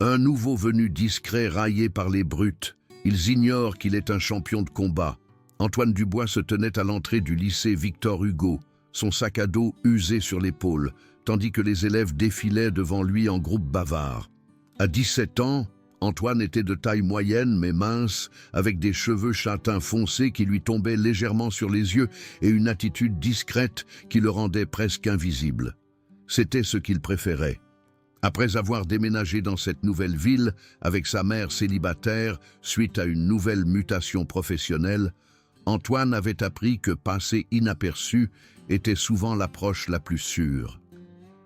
Un nouveau venu discret raillé par les brutes. Ils ignorent qu'il est un champion de combat. Antoine Dubois se tenait à l'entrée du lycée Victor Hugo, son sac à dos usé sur l'épaule, tandis que les élèves défilaient devant lui en groupe bavard. À 17 ans, Antoine était de taille moyenne mais mince, avec des cheveux châtains foncés qui lui tombaient légèrement sur les yeux et une attitude discrète qui le rendait presque invisible. C'était ce qu'il préférait. Après avoir déménagé dans cette nouvelle ville, avec sa mère célibataire, suite à une nouvelle mutation professionnelle, Antoine avait appris que passer inaperçu était souvent l'approche la plus sûre.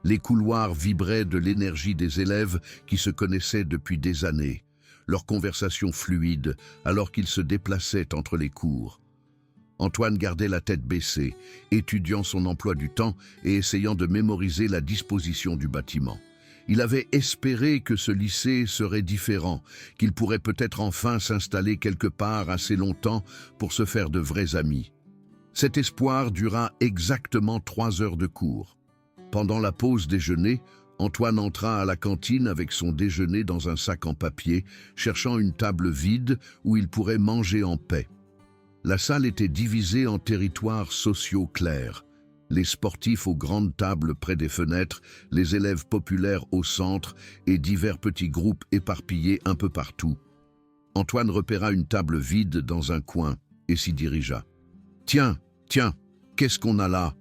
Les couloirs vibraient de l'énergie des élèves qui se connaissaient depuis des années, leurs conversations fluides alors qu'ils se déplaçaient entre les cours. Antoine gardait la tête baissée, étudiant son emploi du temps et essayant de mémoriser la disposition du bâtiment. Il avait espéré que ce lycée serait différent, qu'il pourrait peut-être enfin s'installer quelque part assez longtemps pour se faire de vrais amis. Cet espoir dura exactement 3 heures de cours. Pendant la pause déjeuner, Antoine entra à la cantine avec son déjeuner dans un sac en papier, cherchant une table vide où il pourrait manger en paix. La salle était divisée en territoires sociaux clairs. Les sportifs aux grandes tables près des fenêtres, les élèves populaires au centre et divers petits groupes éparpillés un peu partout. Antoine repéra une table vide dans un coin et s'y dirigea. « Tiens, qu'est-ce qu'on a là ?»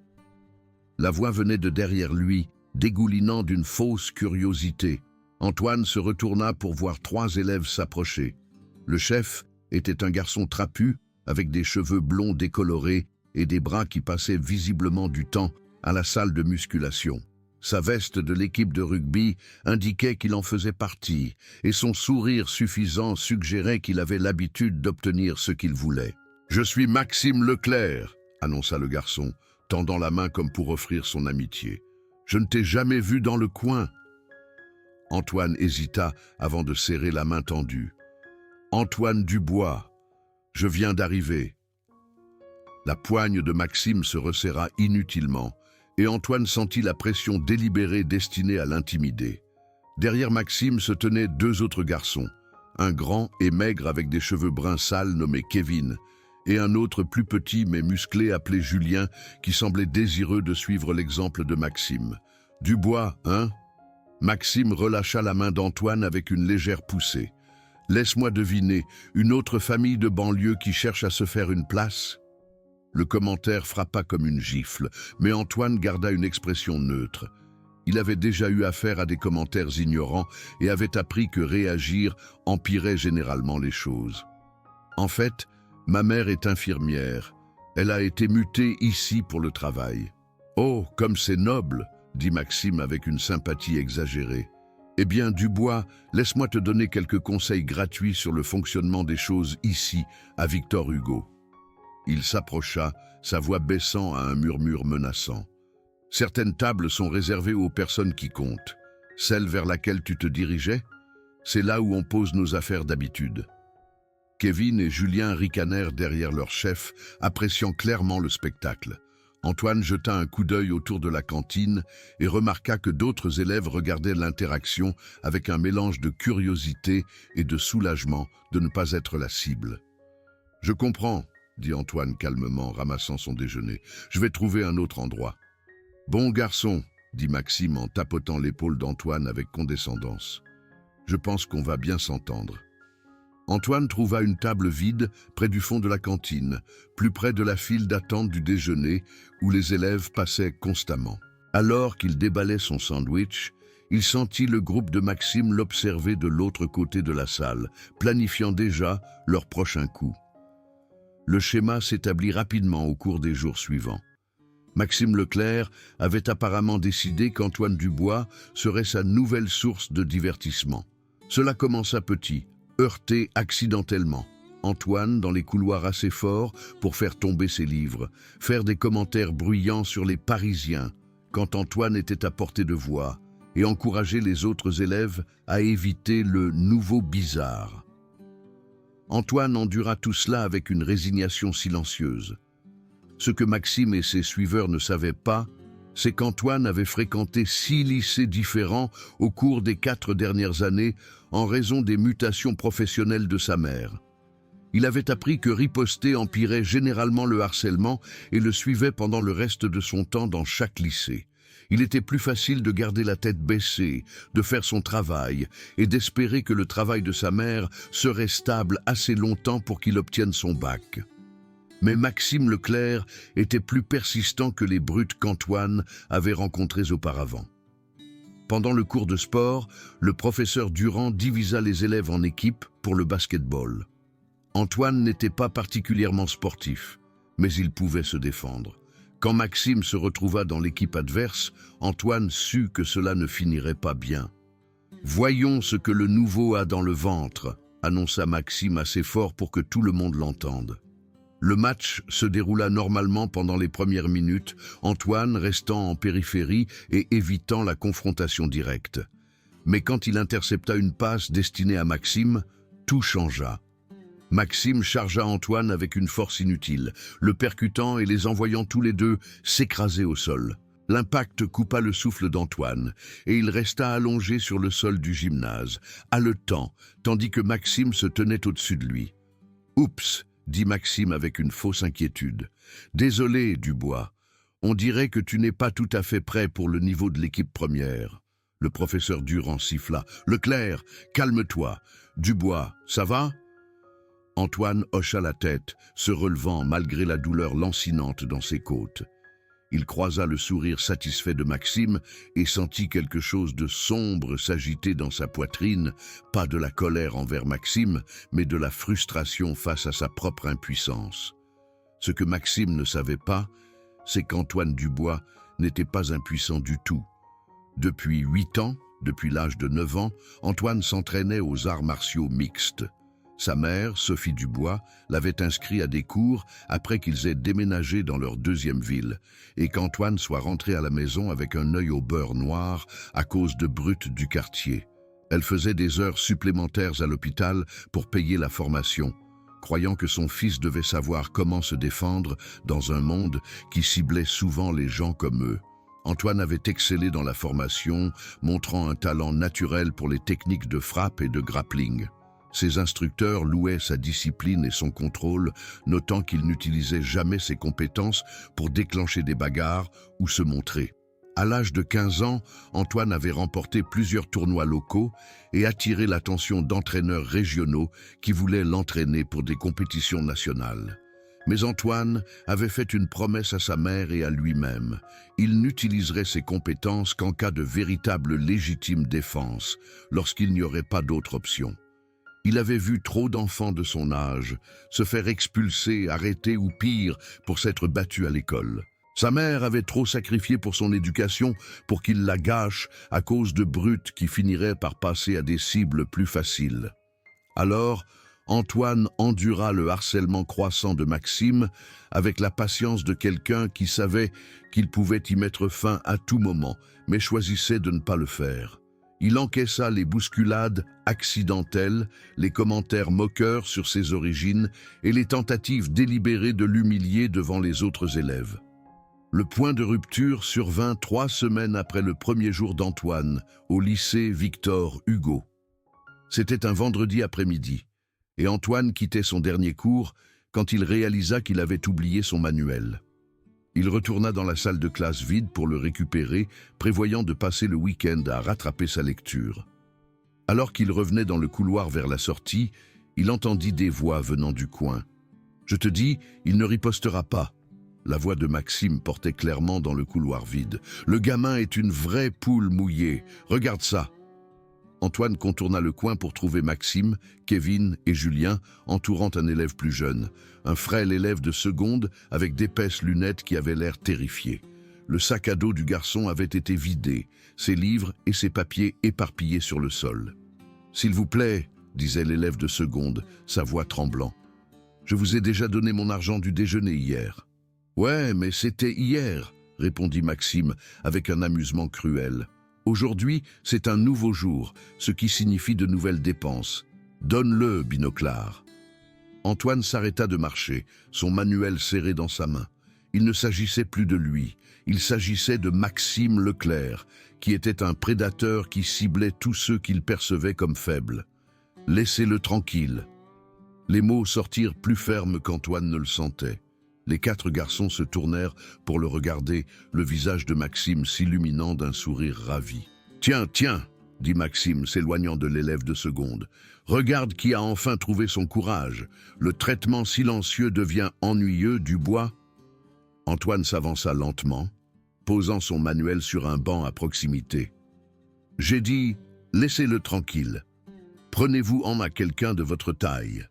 La voix venait de derrière lui, dégoulinant d'une fausse curiosité. Antoine se retourna pour voir 3 élèves s'approcher. Le chef était un garçon trapu, avec des cheveux blonds décolorés et des bras qui passaient visiblement du temps à la salle de musculation. Sa veste de l'équipe de rugby indiquait qu'il en faisait partie, et son sourire suffisant suggérait qu'il avait l'habitude d'obtenir ce qu'il voulait. « Je suis Maxime Leclerc », annonça le garçon, tendant la main comme pour offrir son amitié. « Je ne t'ai jamais vu dans le coin. » Antoine hésita avant de serrer la main tendue. « Antoine Dubois, je viens d'arriver. » La poigne de Maxime se resserra inutilement, et Antoine sentit la pression délibérée destinée à l'intimider. Derrière Maxime se tenaient 2 autres garçons, un grand et maigre avec des cheveux bruns sales nommé Kevin, et un autre plus petit mais musclé appelé Julien, qui semblait désireux de suivre l'exemple de Maxime. « Dubois, hein ?» Maxime relâcha la main d'Antoine avec une légère poussée. « Laisse-moi deviner, une autre famille de banlieue qui cherche à se faire une place ?» Le commentaire frappa comme une gifle, mais Antoine garda une expression neutre. Il avait déjà eu affaire à des commentaires ignorants et avait appris que réagir empirait généralement les choses. « En fait, ma mère est infirmière. Elle a été mutée ici pour le travail. »« Oh, comme c'est noble !» dit Maxime avec une sympathie exagérée. « Eh bien, Dubois, laisse-moi te donner quelques conseils gratuits sur le fonctionnement des choses ici, à Victor Hugo. » Il s'approcha, sa voix baissant à un murmure menaçant. « Certaines tables sont réservées aux personnes qui comptent. Celle vers laquelle tu te dirigeais, c'est là où on pose nos affaires d'habitude. » Kevin et Julien ricanèrent derrière leur chef, appréciant clairement le spectacle. Antoine jeta un coup d'œil autour de la cantine et remarqua que d'autres élèves regardaient l'interaction avec un mélange de curiosité et de soulagement de ne pas être la cible. « Je comprends, » dit Antoine calmement, ramassant son déjeuner. « Je vais trouver un autre endroit. »« Bon garçon, » dit Maxime en tapotant l'épaule d'Antoine avec condescendance. « Je pense qu'on va bien s'entendre. » Antoine trouva une table vide près du fond de la cantine, plus près de la file d'attente du déjeuner où les élèves passaient constamment. Alors qu'il déballait son sandwich, il sentit le groupe de Maxime l'observer de l'autre côté de la salle, planifiant déjà leur prochain coup. Le schéma s'établit rapidement au cours des jours suivants. Maxime Leclerc avait apparemment décidé qu'Antoine Dubois serait sa nouvelle source de divertissement. Cela commença petit, heurté accidentellement. Antoine dans les couloirs assez forts pour faire tomber ses livres, faire des commentaires bruyants sur les Parisiens quand Antoine était à portée de voix, et encourager les autres élèves à éviter le nouveau bizarre. Antoine endura tout cela avec une résignation silencieuse. Ce que Maxime et ses suiveurs ne savaient pas, c'est qu'Antoine avait fréquenté 6 lycées différents au cours des 4 dernières années en raison des mutations professionnelles de sa mère. Il avait appris que riposter empirait généralement le harcèlement et le suivait pendant le reste de son temps dans chaque lycée. Il était plus facile de garder la tête baissée, de faire son travail et d'espérer que le travail de sa mère serait stable assez longtemps pour qu'il obtienne son bac. Mais Maxime Leclerc était plus persistant que les brutes qu'Antoine avait rencontrées auparavant. Pendant le cours de sport, le professeur Durand divisa les élèves en équipes pour le basket-ball. Antoine n'était pas particulièrement sportif, mais il pouvait se défendre. Quand Maxime se retrouva dans l'équipe adverse, Antoine sut que cela ne finirait pas bien. « Voyons ce que le nouveau a dans le ventre », annonça Maxime assez fort pour que tout le monde l'entende. Le match se déroula normalement pendant les premières minutes, Antoine restant en périphérie et évitant la confrontation directe. Mais quand il intercepta une passe destinée à Maxime, tout changea. Maxime chargea Antoine avec une force inutile, le percutant et les envoyant tous les deux s'écraser au sol. L'impact coupa le souffle d'Antoine, et il resta allongé sur le sol du gymnase, haletant, tandis que Maxime se tenait au-dessus de lui. « Oups !» dit Maxime avec une fausse inquiétude. « Désolé, Dubois. On dirait que tu n'es pas tout à fait prêt pour le niveau de l'équipe première. » Le professeur Durand siffla. « Leclerc, calme-toi. Dubois, ça va ?» Antoine hocha la tête, se relevant malgré la douleur lancinante dans ses côtes. Il croisa le sourire satisfait de Maxime et sentit quelque chose de sombre s'agiter dans sa poitrine, pas de la colère envers Maxime, mais de la frustration face à sa propre impuissance. Ce que Maxime ne savait pas, c'est qu'Antoine Dubois n'était pas impuissant du tout. Depuis 8 ans, depuis l'âge de 9 ans, Antoine s'entraînait aux arts martiaux mixtes. Sa mère, Sophie Dubois, l'avait inscrit à des cours après qu'ils aient déménagé dans leur 2e ville et qu'Antoine soit rentré à la maison avec un œil au beurre noir à cause de brutes du quartier. Elle faisait des heures supplémentaires à l'hôpital pour payer la formation, croyant que son fils devait savoir comment se défendre dans un monde qui ciblait souvent les gens comme eux. Antoine avait excellé dans la formation, montrant un talent naturel pour les techniques de frappe et de grappling. Ses instructeurs louaient sa discipline et son contrôle, notant qu'il n'utilisait jamais ses compétences pour déclencher des bagarres ou se montrer. À l'âge de 15 ans, Antoine avait remporté plusieurs tournois locaux et attiré l'attention d'entraîneurs régionaux qui voulaient l'entraîner pour des compétitions nationales. Mais Antoine avait fait une promesse à sa mère et à lui-même. Il n'utiliserait ses compétences qu'en cas de véritable légitime défense, lorsqu'il n'y aurait pas d'autre option. Il avait vu trop d'enfants de son âge se faire expulser, arrêter ou pire pour s'être battus à l'école. Sa mère avait trop sacrifié pour son éducation pour qu'il la gâche à cause de brutes qui finiraient par passer à des cibles plus faciles. Alors, Antoine endura le harcèlement croissant de Maxime avec la patience de quelqu'un qui savait qu'il pouvait y mettre fin à tout moment, mais choisissait de ne pas le faire. Il encaissa les bousculades accidentelles, les commentaires moqueurs sur ses origines et les tentatives délibérées de l'humilier devant les autres élèves. Le point de rupture survint 3 semaines après le premier jour d'Antoine, au lycée Victor Hugo. C'était un vendredi après-midi, et Antoine quittait son dernier cours quand il réalisa qu'il avait oublié son manuel. Il retourna dans la salle de classe vide pour le récupérer, prévoyant de passer le week-end à rattraper sa lecture. Alors qu'il revenait dans le couloir vers la sortie, il entendit des voix venant du coin. « Je te dis, il ne ripostera pas !» La voix de Maxime portait clairement dans le couloir vide. « Le gamin est une vraie poule mouillée. Regarde ça !» Antoine contourna le coin pour trouver Maxime, Kevin et Julien entourant un élève plus jeune, un frêle élève de seconde avec d'épaisses lunettes qui avait l'air terrifié. Le sac à dos du garçon avait été vidé, ses livres et ses papiers éparpillés sur le sol. « S'il vous plaît, » disait l'élève de seconde, sa voix tremblant. « Je vous ai déjà donné mon argent du déjeuner hier. »« Ouais, mais c'était hier, » répondit Maxime avec un amusement cruel. Aujourd'hui, c'est un nouveau jour, ce qui signifie de nouvelles dépenses. Donne-le, binoclard. Antoine s'arrêta de marcher, son manuel serré dans sa main. Il ne s'agissait plus de lui, il s'agissait de Maxime Leclerc, qui était un prédateur qui ciblait tous ceux qu'il percevait comme faibles. « Laissez-le tranquille ». Les mots sortirent plus fermes qu'Antoine ne le sentait. Les 4 garçons se tournèrent pour le regarder, le visage de Maxime s'illuminant d'un sourire ravi. « Tiens, tiens !» dit Maxime, s'éloignant de l'élève de seconde. « Regarde qui a enfin trouvé son courage. Le traitement silencieux devient ennuyeux, Dubois. » Antoine s'avança lentement, posant son manuel sur un banc à proximité. « J'ai dit, laissez-le tranquille. Prenez-vous en à quelqu'un de votre taille. »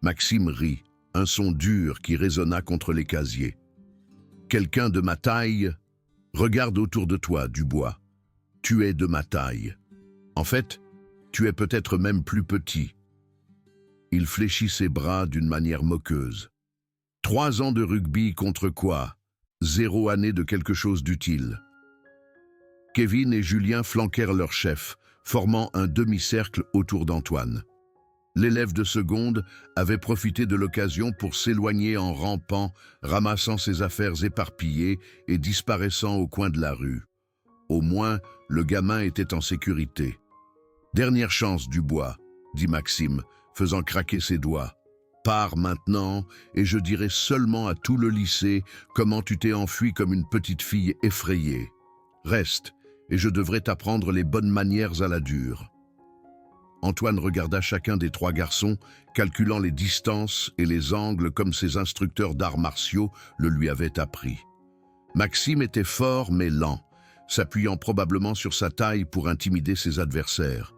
Maxime rit, un son dur qui résonna contre les casiers. « Quelqu'un de ma taille? Regarde autour de toi, Dubois. Tu es de ma taille. En fait, tu es peut-être même plus petit. » Il fléchit ses bras d'une manière moqueuse. 3 ans de rugby contre quoi? 0 année de quelque chose d'utile. Kevin et Julien flanquèrent leur chef, formant un demi-cercle autour d'Antoine. L'élève de seconde avait profité de l'occasion pour s'éloigner en rampant, ramassant ses affaires éparpillées et disparaissant au coin de la rue. Au moins, le gamin était en sécurité. « Dernière chance, Dubois, » dit Maxime, faisant craquer ses doigts. « Pars maintenant, et je dirai seulement à tout le lycée comment tu t'es enfui comme une petite fille effrayée. Reste, et je devrais t'apprendre les bonnes manières à la dure. » Antoine regarda chacun des 3 garçons, calculant les distances et les angles comme ses instructeurs d'arts martiaux le lui avaient appris. Maxime était fort mais lent, s'appuyant probablement sur sa taille pour intimider ses adversaires.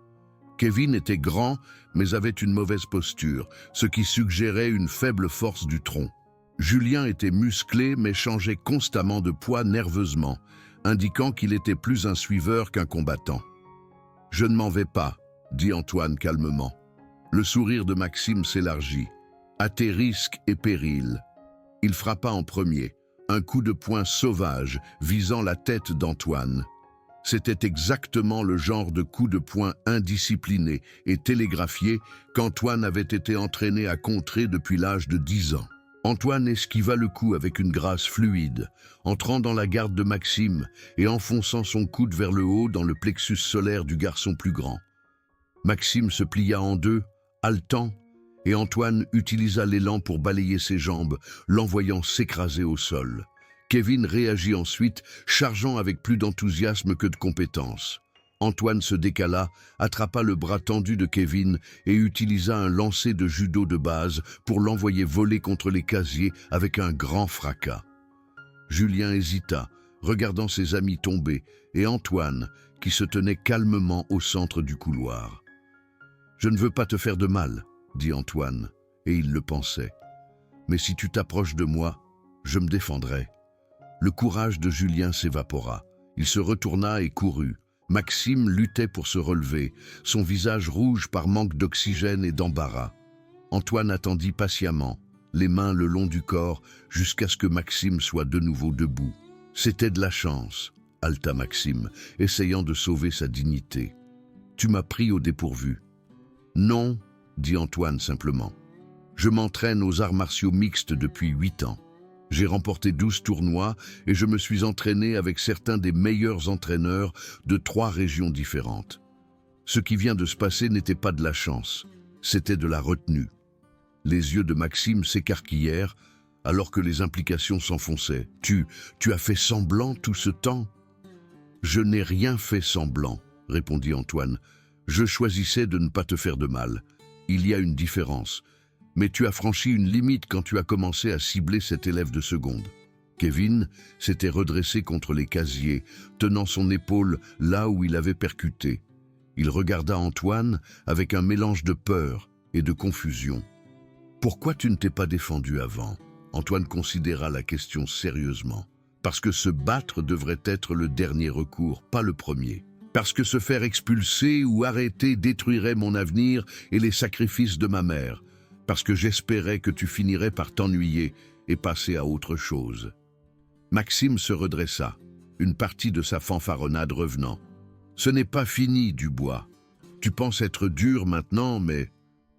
Kevin était grand mais avait une mauvaise posture, ce qui suggérait une faible force du tronc. Julien était musclé mais changeait constamment de poids nerveusement, indiquant qu'il était plus un suiveur qu'un combattant. « Je ne m'en vais pas », dit Antoine calmement. Le sourire de Maxime s'élargit. « À tes risques et périls. » Il frappa en premier, un coup de poing sauvage visant la tête d'Antoine. C'était exactement le genre de coup de poing indiscipliné et télégraphié qu'Antoine avait été entraîné à contrer depuis l'âge de 10 ans. Antoine esquiva le coup avec une grâce fluide, entrant dans la garde de Maxime et enfonçant son coude vers le haut dans le plexus solaire du garçon plus grand. Maxime se plia en 2, haletant, et Antoine utilisa l'élan pour balayer ses jambes, l'envoyant s'écraser au sol. Kevin réagit ensuite, chargeant avec plus d'enthousiasme que de compétence. Antoine se décala, attrapa le bras tendu de Kevin et utilisa un lancer de judo de base pour l'envoyer voler contre les casiers avec un grand fracas. Julien hésita, regardant ses amis tomber, et Antoine, qui se tenait calmement au centre du couloir. « Je ne veux pas te faire de mal, » dit Antoine, et il le pensait. « Mais si tu t'approches de moi, je me défendrai. » Le courage de Julien s'évapora. Il se retourna et courut. Maxime luttait pour se relever, son visage rouge par manque d'oxygène et d'embarras. Antoine attendit patiemment, les mains le long du corps, jusqu'à ce que Maxime soit de nouveau debout. « C'était de la chance, » haleta Maxime, essayant de sauver sa dignité. « Tu m'as pris au dépourvu. » « Non, » dit Antoine simplement. « Je m'entraîne aux arts martiaux mixtes depuis 8 ans. J'ai remporté 12 tournois et je me suis entraîné avec certains des meilleurs entraîneurs de 3 régions différentes. Ce qui vient de se passer n'était pas de la chance, c'était de la retenue. » Les yeux de Maxime s'écarquillèrent alors que les implications s'enfonçaient. « Tu as fait semblant tout ce temps ?»« Je n'ai rien fait semblant, » répondit Antoine. « Je choisissais de ne pas te faire de mal. Il y a une différence. Mais tu as franchi une limite quand tu as commencé à cibler cet élève de seconde. » Kevin s'était redressé contre les casiers, tenant son épaule là où il avait percuté. Il regarda Antoine avec un mélange de peur et de confusion. « Pourquoi tu ne t'es pas défendu avant ?» Antoine considéra la question sérieusement. « Parce que se battre devrait être le dernier recours, pas le premier. Parce que se faire expulser ou arrêter détruirait mon avenir et les sacrifices de ma mère. Parce que j'espérais que tu finirais par t'ennuyer et passer à autre chose. » Maxime se redressa, une partie de sa fanfaronnade revenant. « Ce n'est pas fini, Dubois. Tu penses être dur maintenant, mais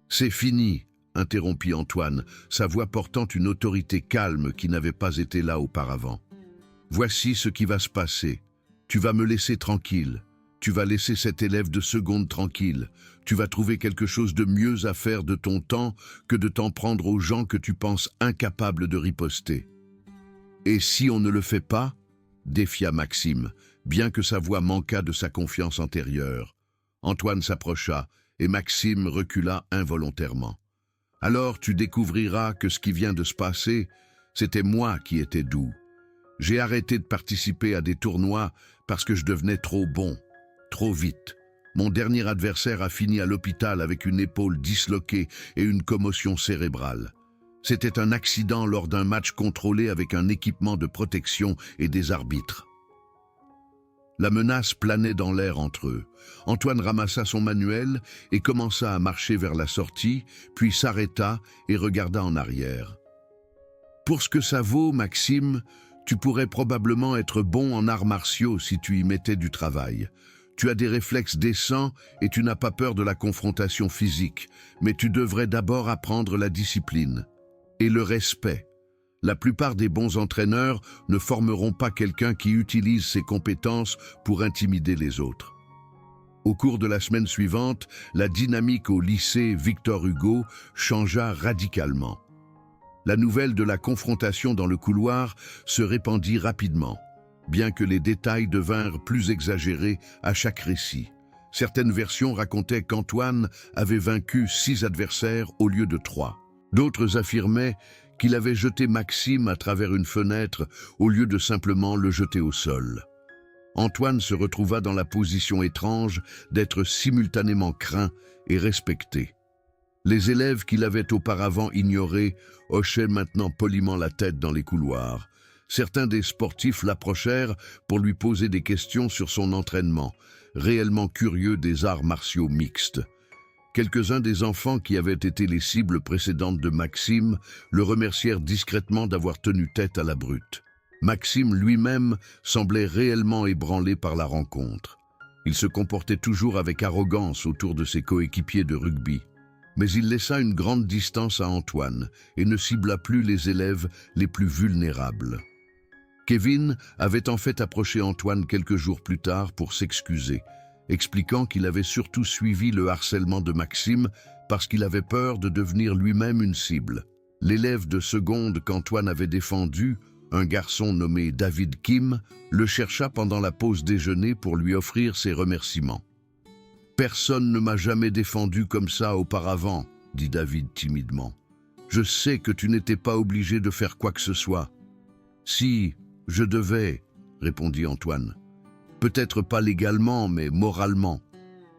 c'est fini, interrompit Antoine, sa voix portant une autorité calme qui n'avait pas été là auparavant. Voici ce qui va se passer. Tu vas me laisser tranquille. Tu vas laisser cet élève de seconde tranquille. Tu vas trouver quelque chose de mieux à faire de ton temps que de t'en prendre aux gens que tu penses incapables de riposter. Et si on ne le fait pas? Défia Maxime, bien que sa voix manquât de sa confiance antérieure. Antoine s'approcha et Maxime recula involontairement. Alors tu découvriras que ce qui vient de se passer, c'était moi qui étais doux. J'ai arrêté de participer à des tournois parce que je devenais trop bon, trop vite. Mon dernier adversaire a fini à l'hôpital avec une épaule disloquée et une commotion cérébrale. C'était un accident lors d'un match contrôlé avec un équipement de protection et des arbitres. La menace planait dans l'air entre eux. Antoine ramassa son manuel et commença à marcher vers la sortie, puis s'arrêta et regarda en arrière. Pour ce que ça vaut, Maxime, tu pourrais probablement être bon en arts martiaux si tu y mettais du travail. Tu as des réflexes décents et tu n'as pas peur de la confrontation physique, mais tu devrais d'abord apprendre la discipline et le respect. La plupart des bons entraîneurs ne formeront pas quelqu'un qui utilise ses compétences pour intimider les autres. Au cours de la semaine suivante, la dynamique au lycée Victor Hugo changea radicalement. La nouvelle de la confrontation dans le couloir se répandit rapidement, bien que les détails devinrent plus exagérés à chaque récit. Certaines versions racontaient qu'Antoine avait vaincu 6 adversaires au lieu de 3. D'autres affirmaient qu'il avait jeté Maxime à travers une fenêtre au lieu de simplement le jeter au sol. Antoine se retrouva dans la position étrange d'être simultanément craint et respecté. Les élèves qui l'avaient auparavant ignoré hochaient maintenant poliment la tête dans les couloirs. Certains des sportifs l'approchèrent pour lui poser des questions sur son entraînement, réellement curieux des arts martiaux mixtes. Quelques-uns des enfants qui avaient été les cibles précédentes de Maxime le remercièrent discrètement d'avoir tenu tête à la brute. Maxime lui-même semblait réellement ébranlé par la rencontre. Il se comportait toujours avec arrogance autour de ses coéquipiers de rugby. Mais il laissa une grande distance à Antoine et ne cibla plus les élèves les plus vulnérables. Kevin avait en fait approché Antoine quelques jours plus tard pour s'excuser, expliquant qu'il avait surtout suivi le harcèlement de Maxime parce qu'il avait peur de devenir lui-même une cible. L'élève de seconde qu'Antoine avait défendu, un garçon nommé David Kim, le chercha pendant la pause déjeuner pour lui offrir ses remerciements. « Personne ne m'a jamais défendu comme ça auparavant, » dit David timidement. « Je sais que tu n'étais pas obligé de faire quoi que ce soit. »« Si, je devais, » répondit Antoine. « Peut-être pas légalement, mais moralement.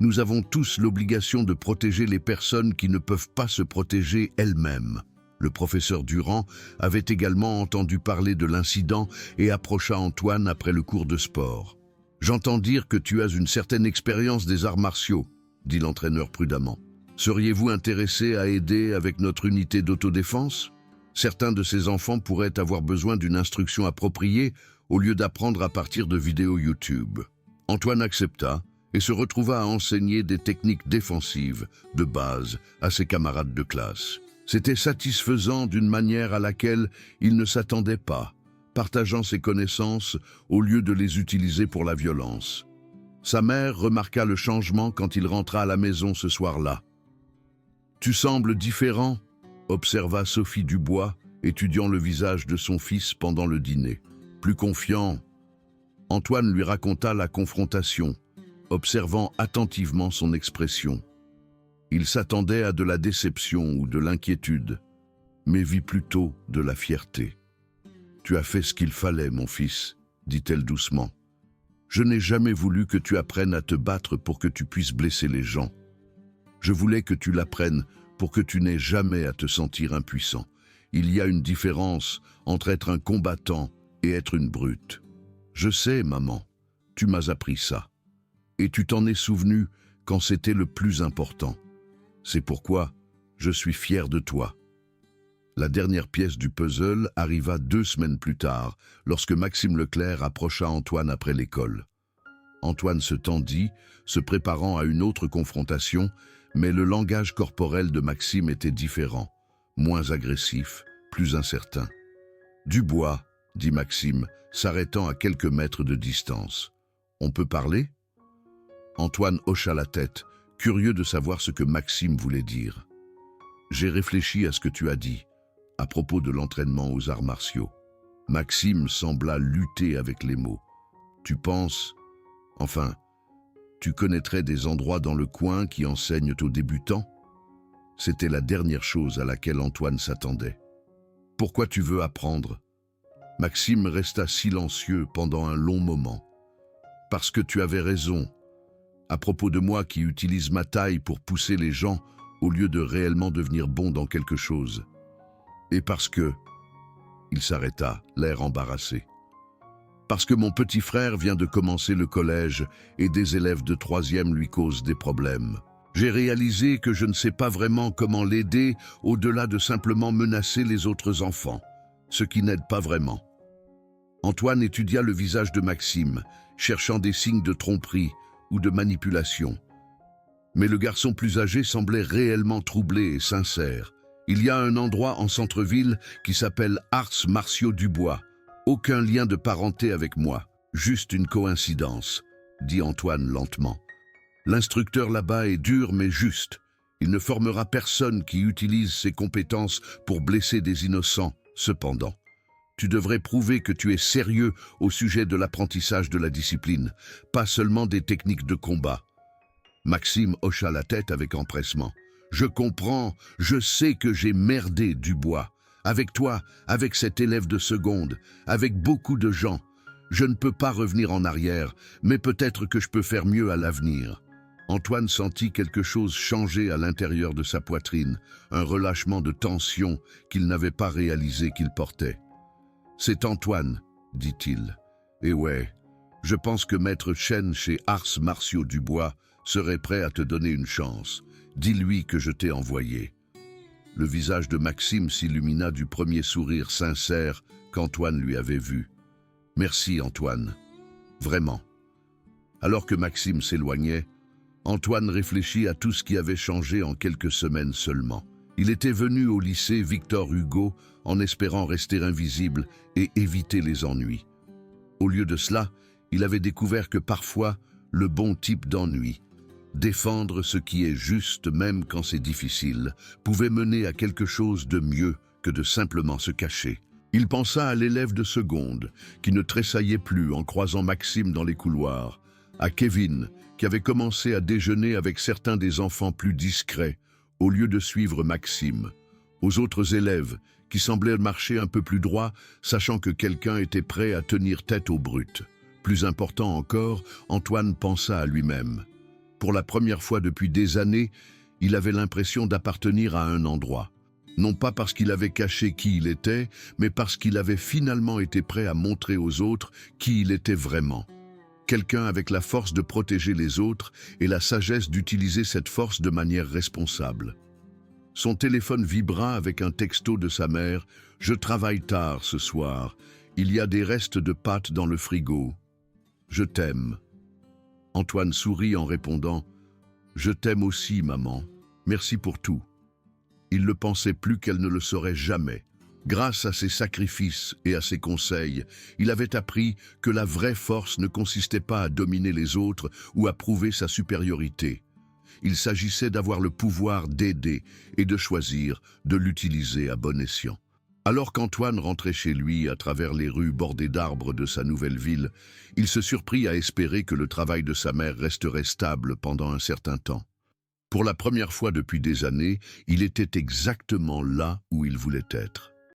Nous avons tous l'obligation de protéger les personnes qui ne peuvent pas se protéger elles-mêmes. » Le professeur Durand avait également entendu parler de l'incident et approcha Antoine après le cours de sport. « J'entends dire que tu as une certaine expérience des arts martiaux, » dit l'entraîneur prudemment. « Seriez-vous intéressé à aider avec notre unité d'autodéfense? Certains de ces enfants pourraient avoir besoin d'une instruction appropriée au lieu d'apprendre à partir de vidéos YouTube. » Antoine accepta et se retrouva à enseigner des techniques défensives de base à ses camarades de classe. C'était satisfaisant d'une manière à laquelle il ne s'attendait pas, partageant ses connaissances au lieu de les utiliser pour la violence. Sa mère remarqua le changement quand il rentra à la maison ce soir-là. « Tu sembles différent », observa Sophie Dubois, étudiant le visage de son fils pendant le dîner. « Plus confiant. » Antoine lui raconta la confrontation, observant attentivement son expression. Il s'attendait à de la déception ou de l'inquiétude, mais vit plutôt de la fierté. « Tu as fait ce qu'il fallait, mon fils, » dit-elle doucement. « Je n'ai jamais voulu que tu apprennes à te battre pour que tu puisses blesser les gens. Je voulais que tu l'apprennes pour que tu n'aies jamais à te sentir impuissant. Il y a une différence entre être un combattant et être une brute. Je sais, maman, tu m'as appris ça. Et tu t'en es souvenu quand c'était le plus important. C'est pourquoi je suis fier de toi. » La dernière pièce du puzzle arriva 2 semaines plus tard, lorsque Maxime Leclerc approcha Antoine après l'école. Antoine se tendit, se préparant à une autre confrontation, Mais le langage corporel de Maxime était différent, moins agressif, plus incertain. « Dubois, » dit Maxime, s'arrêtant à quelques mètres de distance. « On peut parler ?» Antoine hocha la tête, curieux de savoir ce que Maxime voulait dire. « J'ai réfléchi à ce que tu as dit, à propos de l'entraînement aux arts martiaux. » Maxime sembla lutter avec les mots. « Tu penses... Enfin, tu connaîtrais des endroits dans le coin qui enseignent aux débutants ?» C'était la dernière chose à laquelle Antoine s'attendait. « Pourquoi tu veux apprendre ?» Maxime resta silencieux pendant un long moment. « Parce que tu avais raison. À propos de moi qui utilise ma taille pour pousser les gens au lieu de réellement devenir bon dans quelque chose. Et parce que... » Il s'arrêta, l'air embarrassé. « Parce que mon petit frère vient de commencer le collège et des élèves de 3e lui causent des problèmes. J'ai réalisé que je ne sais pas vraiment comment l'aider au-delà de simplement menacer les autres enfants, ce qui n'aide pas vraiment. » Antoine étudia le visage de Maxime, cherchant des signes de tromperie ou de manipulation. Mais le garçon plus âgé semblait réellement troublé et sincère. « Il y a un endroit en centre-ville qui s'appelle Arts Martiaux Dubois. Aucun lien de parenté avec moi, juste une coïncidence, » dit Antoine lentement. « L'instructeur là-bas est dur mais juste. Il ne formera personne qui utilise ses compétences pour blesser des innocents, cependant. Tu devrais prouver que tu es sérieux au sujet de l'apprentissage de la discipline, pas seulement des techniques de combat. » Maxime hocha la tête avec empressement. « Je comprends, je sais que j'ai merdé, Dubois. Avec toi, avec cet élève de seconde, avec beaucoup de gens. Je ne peux pas revenir en arrière, mais peut-être que je peux faire mieux à l'avenir. » Antoine sentit quelque chose changer à l'intérieur de sa poitrine, un relâchement de tension qu'il n'avait pas réalisé qu'il portait. « C'est Antoine, » dit-il. « Et ouais, je pense que Maître Chen chez Arts Martiaux Dubois serait prêt à te donner une chance. Dis-lui que je t'ai envoyé. » Le visage de Maxime s'illumina du premier sourire sincère qu'Antoine lui avait vu. « Merci, Antoine. Vraiment. » Alors que Maxime s'éloignait, Antoine réfléchit à tout ce qui avait changé en quelques semaines seulement. Il était venu au lycée Victor Hugo en espérant rester invisible et éviter les ennuis. Au lieu de cela, il avait découvert que parfois, le bon type d'ennui, défendre ce qui est juste même quand c'est difficile, pouvait mener à quelque chose de mieux que de simplement se cacher. Il pensa à l'élève de seconde, qui ne tressaillait plus en croisant Maxime dans les couloirs, à Kevin, qui avait commencé à déjeuner avec certains des enfants plus discrets, au lieu de suivre Maxime, aux autres élèves, qui semblaient marcher un peu plus droit, sachant que quelqu'un était prêt à tenir tête aux brutes. Plus important encore, Antoine pensa à lui-même. Pour la première fois depuis des années, il avait l'impression d'appartenir à un endroit. Non pas parce qu'il avait caché qui il était, mais parce qu'il avait finalement été prêt à montrer aux autres qui il était vraiment. Quelqu'un avec la force de protéger les autres et la sagesse d'utiliser cette force de manière responsable. Son téléphone vibra avec un texto de sa mère. « Je travaille tard ce soir. Il y a des restes de pâtes dans le frigo. Je t'aime. » Antoine sourit en répondant « Je t'aime aussi, maman. Merci pour tout. » Il ne pensait plus qu'elle ne le saurait jamais. Grâce à ses sacrifices et à ses conseils, il avait appris que la vraie force ne consistait pas à dominer les autres ou à prouver sa supériorité. Il s'agissait d'avoir le pouvoir d'aider et de choisir de l'utiliser à bon escient. Alors qu'Antoine rentrait chez lui à travers les rues bordées d'arbres de sa nouvelle ville, il se surprit à espérer que le travail de sa mère resterait stable pendant un certain temps. Pour la première fois depuis des années, il était exactement là où il voulait être.